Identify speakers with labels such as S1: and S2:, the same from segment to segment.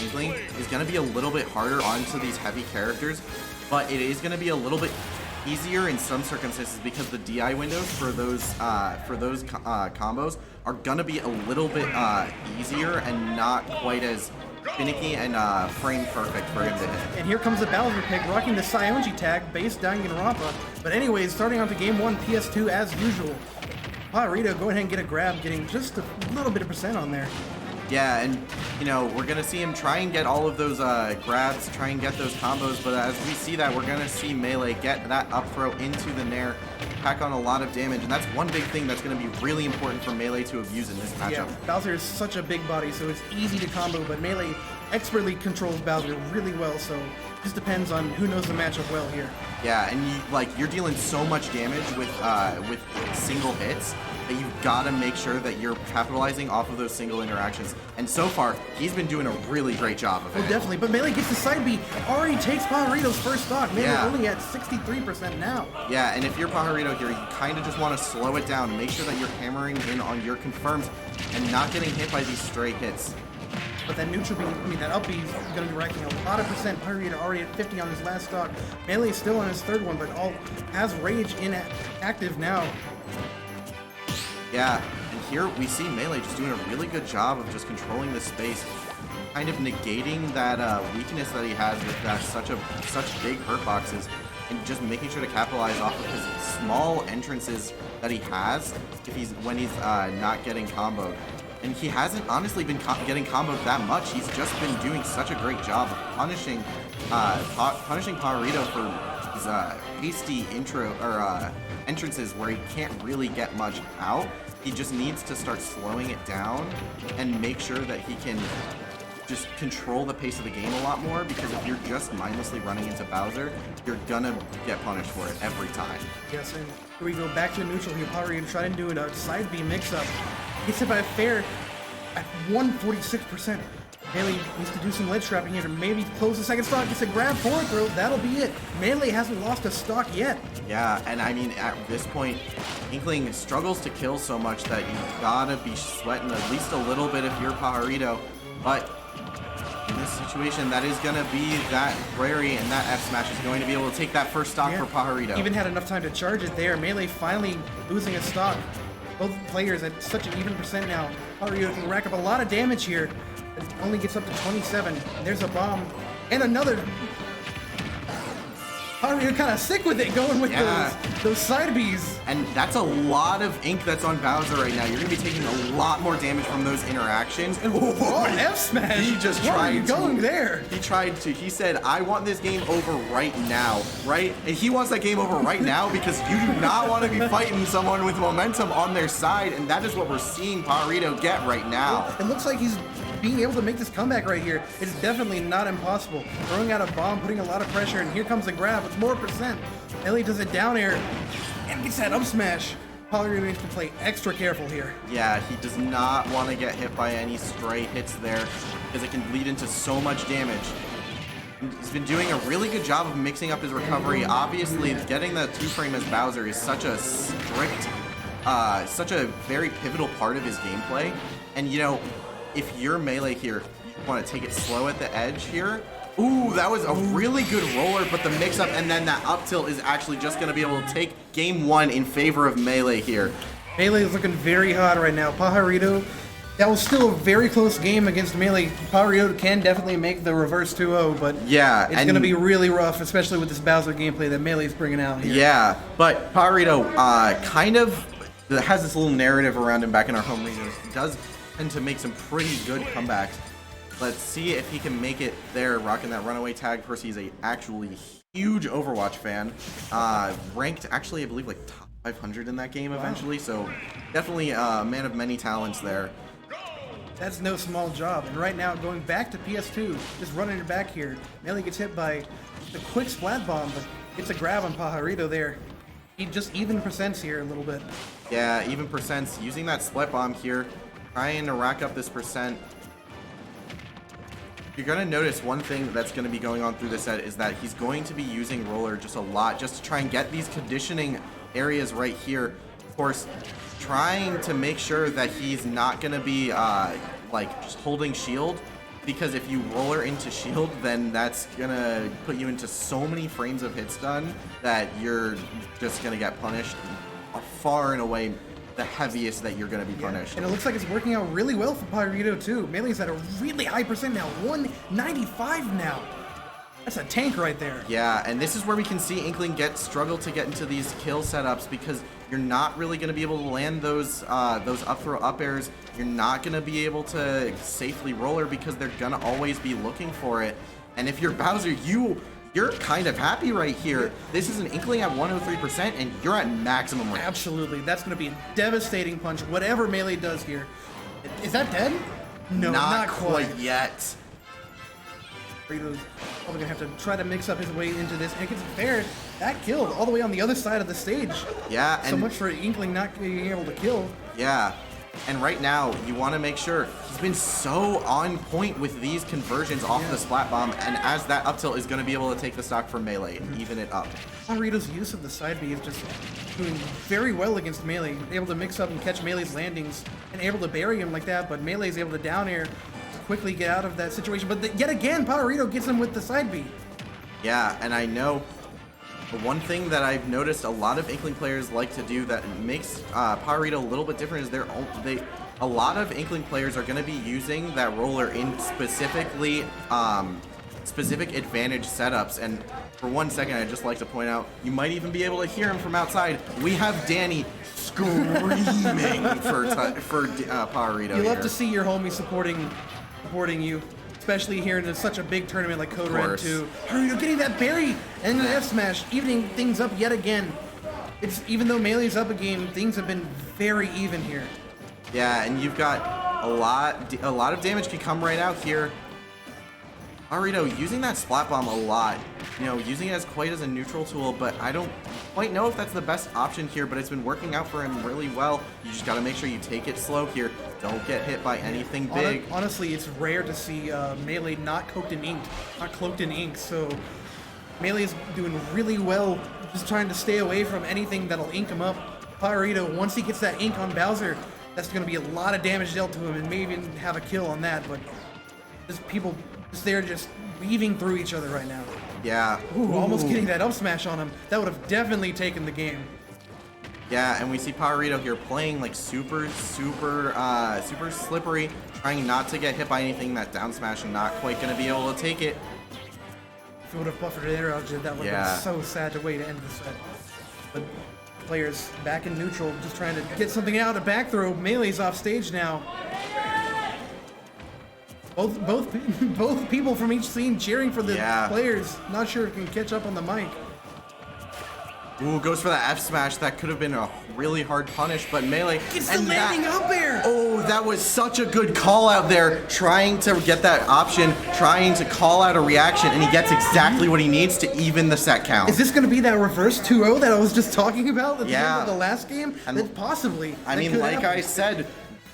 S1: Inkling is going to be a little bit harder onto these heavy characters, but it is going to be a little bit easier in some circumstances because the DI windows for those combos are going to be a little bit easier and not quite as finicky and frame perfect for him to hit.
S2: And here comes the Bowser pick, rocking the Sionji tag, base down Rampa. But anyways, starting on to game 1, PS2 as usual. Pajarito, go ahead and get a grab, getting just a little bit of percent on there.
S1: Yeah, and, you know, we're going to see him try and get all of those grabs, try and get those combos, but as we see that, we're going to see Melee get that up throw into the Nair, pack on a lot of damage, and that's one big thing that's going to be really important for Melee to abuse in this matchup.
S2: Yeah, Bowser is such a big body, so it's easy to combo, but Melee expertly controls Bowser really well, so it just depends on who knows the matchup well here.
S1: Yeah, and you're dealing so much damage with single hits that you've got to make sure that you're capitalizing off of those single interactions. And so far, he's been doing a really great job of it.
S2: Oh, definitely. But Melee gets the side B, already takes Pajarito's first stock. Melee only at 63% now.
S1: Yeah, and if you're Pajarito here, you kind of just want to slow it down and make sure that you're hammering in on your confirms and not getting hit by these stray hits.
S2: But that neutral B, that up B is going to be racking a lot of percent. Pajarito already at 50 on his last stock. Melee is still on his third one, but has Rage inactive now.
S1: Yeah, and here we see Melee just doing a really good job of just controlling the space, kind of negating that weakness that he has with that such big hurt boxes, and just making sure to capitalize off of his small entrances that he has when he's not getting comboed. And he hasn't honestly been getting comboed that much. He's just been doing such a great job of punishing Pajarito for his hasty entrances where he can't really get much out. He just needs to start slowing it down and make sure that he can just control the pace of the game a lot more, because if you're just mindlessly running into Bowser, you're gonna get punished for it every time.
S2: Yes, and here we go back to neutral here. Pajarito trying to do a side B mix-up. Gets hit by a fair at 146%. Melee needs to do some ledge trapping here to maybe close the second stock. Gets a grab forward throw. That'll be it. Melee hasn't lost a stock yet.
S1: Yeah, and I mean, at this point, Inkling struggles to kill so much that you gotta be sweating at least a little bit if you're Pajarito. But in this situation, that is gonna be that Prairie, and that F smash is going to be able to take that first stock for Pajarito.
S2: Even had enough time to charge it there. Melee finally losing a stock. Both players at such an even percent now. Pajarito can rack up a lot of damage here. It only gets up to 27. There's a bomb. And another. Pajarito kind of sick with it, going with those side Bs.
S1: And that's a lot of ink that's on Bowser right now. You're going to be taking a lot more damage from those interactions.
S2: Oh, F smash!
S1: He just tried
S2: to. Going there?
S1: He said, I want this game over right now, right? And he wants that game over right now because you do not want to be fighting someone with momentum on their side, and that is what we're seeing Pajarito get right now.
S2: It looks like he's being able to make this comeback right here. It's definitely not impossible. Throwing out a bomb, putting a lot of pressure, and here comes the grab with more percent. Ellie does it down air and gets that up smash. Pajarito needs to play extra careful here.
S1: Yeah, he does not want to get hit by any stray hits there because it can lead into so much damage. He's been doing a really good job of mixing up his recovery. Obviously, getting the 2-frame as Bowser is such a strict, such a very pivotal part of his gameplay. And, you know, if you're Melee here, you want to take it slow at the edge here. Ooh, that was a really good roller, but the mix-up and then that up tilt is actually just going to be able to take game 1 in favor of Melee here.
S2: Melee is looking very hot right now. Pajarito, that was still a very close game against Melee. Pajarito can definitely make the reverse 2-0, but
S1: yeah,
S2: it's going to be really rough, especially with this Bowser gameplay that Melee's bringing out here.
S1: Yeah, but Pajarito kind of has this little narrative around him back in our home region. He does tend to make some pretty good comebacks. Let's see if he can make it there, rocking that runaway tag. Of course, he's a actually huge Overwatch fan. Ranked, actually, I believe, like top 500 in that game eventually. So definitely a man of many talents there.
S2: That's no small job. And right now, going back to PS2, just running it back here. Melee gets hit by the quick splat bomb, but gets a grab on Pajarito there. He just even percents here a little bit.
S1: Yeah, even percents. Using that split bomb here, trying to rack up this percent. You're going to notice one thing that's going to be going on through this set is that he's going to be using roller just a lot just to try and get these conditioning areas right here. Of course, trying to make sure that he's not going to be like just holding shield, because if you roller into shield, then that's gonna put you into so many frames of hit stun that you're just gonna get punished far and away the heaviest that you're gonna be punished.
S2: And it looks like it's working out really well for Pajarito too. Melee's at a really high percent now, 195 now. That's a tank right there.
S1: Yeah, and this is where we can see Inkling struggle to get into these kill setups because you're not really going to be able to land those up throw up airs. You're not going to be able to safely roller because they're going to always be looking for it. And if you're Bowser, you're kind of happy right here. This is an Inkling at 103%, and you're at maximum range.
S2: Absolutely, that's going to be a devastating punch. Whatever Melee does here, is that dead? No, not quite
S1: yet.
S2: Pajarito's probably gonna have to try to mix up his way into this. And it gets fair. That killed all the way on the other side of the stage.
S1: Yeah,
S2: so much for Inkling not being able to kill.
S1: Yeah, and right now you want to make sure he's been so on point with these conversions off the splat bomb, and as that up tilt is going to be able to take the stock from Melee and even it up.
S2: Pajarito's use of the side B is just doing very well against Melee, able to mix up and catch Melee's landings and able to bury him like that, but Melee's able to down air quickly get out of that situation. But yet again, Pajarito gets him with the side B.
S1: Yeah, and I know the one thing that I've noticed a lot of Inkling players like to do that makes Pajarito a little bit different is a lot of Inkling players are going to be using that roller in specifically specific advantage setups. And for 1 second, I'd just like to point out, you might even be able to hear him from outside. We have Danny screaming for Pajarito.
S2: You love to see your homie supporting you, especially here in such a big tournament like Code Red 2. Pajarito getting that berry and an F smash, evening things up yet again. It's even though Melee's up a game, things have been very even here.
S1: Yeah, and you've got a lot of damage can come right out here. Pajarito using that splat bomb a lot, using it as quite as a neutral tool, but I don't quite know if that's the best option here, but it's been working out for him really well. You just got to make sure you take it slow here. Don't get hit by anything big.
S2: Honestly, it's rare to see Melee not cloaked in ink, so Melee is doing really well, just trying to stay away from anything that'll ink him up. Pajarito, once he gets that ink on Bowser, that's going to be a lot of damage dealt to him, and maybe even have a kill on that, but they're just weaving through each other right now.
S1: Yeah.
S2: Ooh, almost getting that up smash on him. That would have definitely taken the game.
S1: Yeah, and we see Pajarito here playing like super slippery, trying not to get hit by anything. That down smash and not quite going to be able to take it.
S2: If it would have buffered it out, that would have been so sad to way to end the set. But players back in neutral, just trying to get something out of back throw. Melee's off stage now. Both people from each scene cheering for the players. Not sure if he can catch up on the mic.
S1: Ooh, goes for that F smash. That could have been a really hard punish, but Melee
S2: gets the landing up air.
S1: Oh, that was such a good call out there, trying to get that option, trying to call out a reaction, and he gets exactly what he needs to even the set count.
S2: Is this going to be that reverse 2-0 that I was just talking about at the end of the last game? And possibly.
S1: I mean, like I said,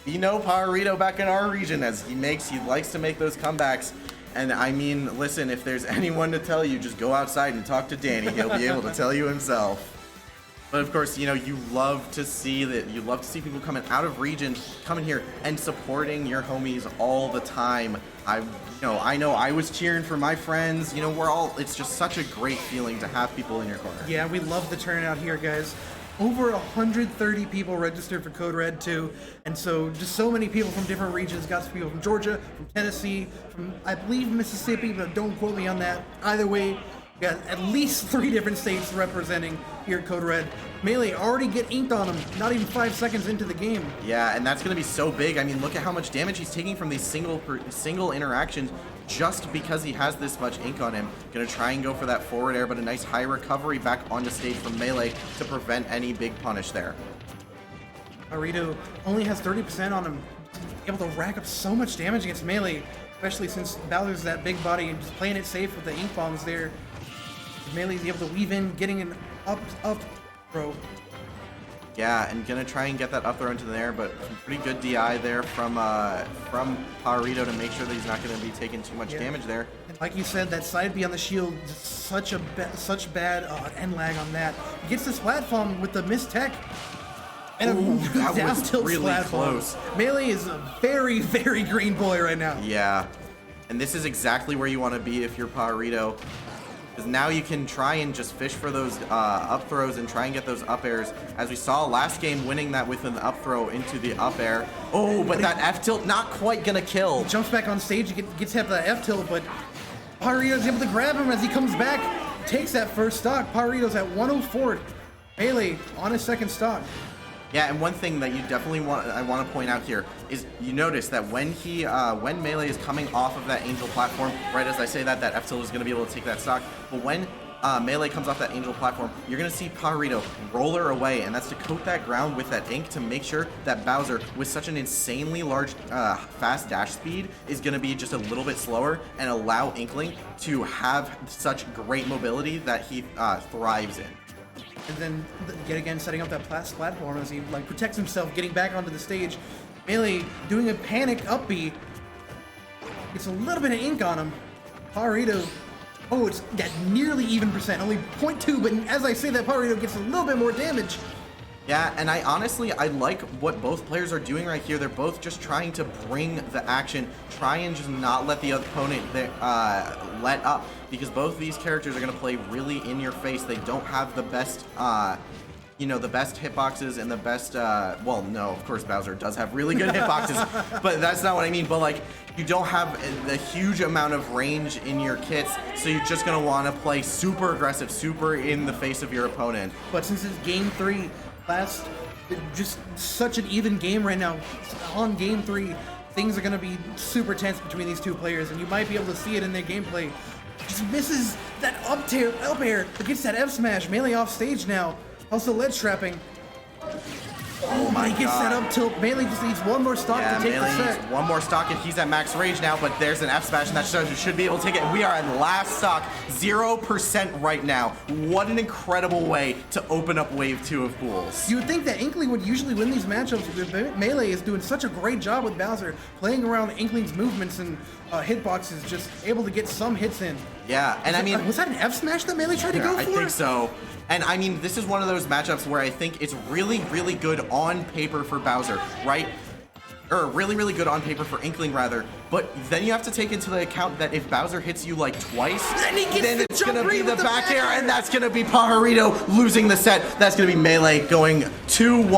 S1: Pajarito back in our region, as he likes to make those comebacks. And I mean, listen, if there's anyone to tell you, just go outside and talk to Danny. He'll be able to tell you himself. But of course, you love to see that. You love to see people coming out of region, coming here and supporting your homies all the time. I know I was cheering for my friends. It's just such a great feeling to have people in your corner.
S2: Yeah, we love the turnout here, guys. Over 130 people registered for Code Red 2, and so just so many people from different regions. Got some people from Georgia, from Tennessee, from I believe Mississippi, but don't quote me on that. Either way, we got at least 3 different states representing here at Code Red. Melee already get inked on him, not even 5 seconds into the game.
S1: Yeah, and that's going to be so big. I mean, look at how much damage he's taking from these single interactions just because he has this much ink on him. Going to try and go for that forward air, but a nice high recovery back onto stage from Melee to prevent any big punish there.
S2: Pajarito only has 30% on him, able to rack up so much damage against Melee, especially since Bowser's that big body and just playing it safe with the ink bombs there. Melee's able to weave in, getting an up throw.
S1: Yeah, and gonna try and get that up throw into the air, but some pretty good DI there from Pajarito to make sure that he's not gonna be taking too much damage there.
S2: And like you said, that side B on the shield, such bad end lag on that. He gets this platform with the missed tech. And
S1: that was really close.
S2: Melee is a very, very green boy right now.
S1: Yeah. And this is exactly where you want to be if you're Pajarito. Because now you can try and just fish for those up throws and try and get those up airs. As we saw last game, winning that with an up throw into the up air. Oh, but that F tilt not quite gonna kill.
S2: He jumps back on stage, gets hit by the F tilt, but Pajarito's able to grab him as he comes back, takes that first stock. Pajarito's at 104. Melee on his second stock.
S1: Yeah, and one thing that you definitely I want to point out here is you notice that when when Melee is coming off of that Angel platform, right as I say that F tilt is going to be able to take that stock, but when Melee comes off that Angel platform, you're going to see Pajarito roller away, and that's to coat that ground with that ink to make sure that Bowser, with such an insanely large, fast dash speed, is going to be just a little bit slower and allow Inkling to have such great mobility that he thrives in.
S2: And then, yet again, setting up that platform as he like protects himself, getting back onto the stage. Melee doing a panic up B. Gets a little bit of ink on him. Pajarito, oh, it's at nearly even percent, only 0.2, but as I say that, Pajarito gets a little bit more damage.
S1: Yeah, and I honestly like what both players are doing right here. They're both just trying to bring the action, try and just not let the opponent let up, because both these characters are going to play really in your face. They don't have the best, the best hitboxes and the best, well, no, of course Bowser does have really good hitboxes, but that's not what I mean. But like, you don't have the huge amount of range in your kits, so you're just going to want to play super aggressive, super in the face of your opponent.
S2: But since it's game 3, just such an even game right now. On game 3, things are going to be super tense between these two players, and you might be able to see it in their gameplay. Just misses that up air, but gets that F smash. Melee off stage now. Also ledge trapping. Oh my, he gets that up tilt. Melee just needs one more stock to take the set.
S1: Needs one more stock and he's at max rage now, but there's an F smash and that should be able to take it. We are at last stock, 0% right now. What an incredible way to open up wave 2 of Fools.
S2: You would think that Inkling would usually win these matchups, but Melee is doing such a great job with Bowser, playing around Inkling's movements and hitboxes, just able to get some hits in.
S1: Yeah, and I mean...
S2: was that an F smash that Melee tried to go for?
S1: I think so. And I mean, this is one of those matchups where I think it's really, really good on paper for Bowser, right? Or really, really good on paper for Inkling, rather. But then you have to take into account that if Bowser hits you like twice, then it's going to be the back air, and that's going to be Pajarito losing the set. That's going to be Melee going 2-1 to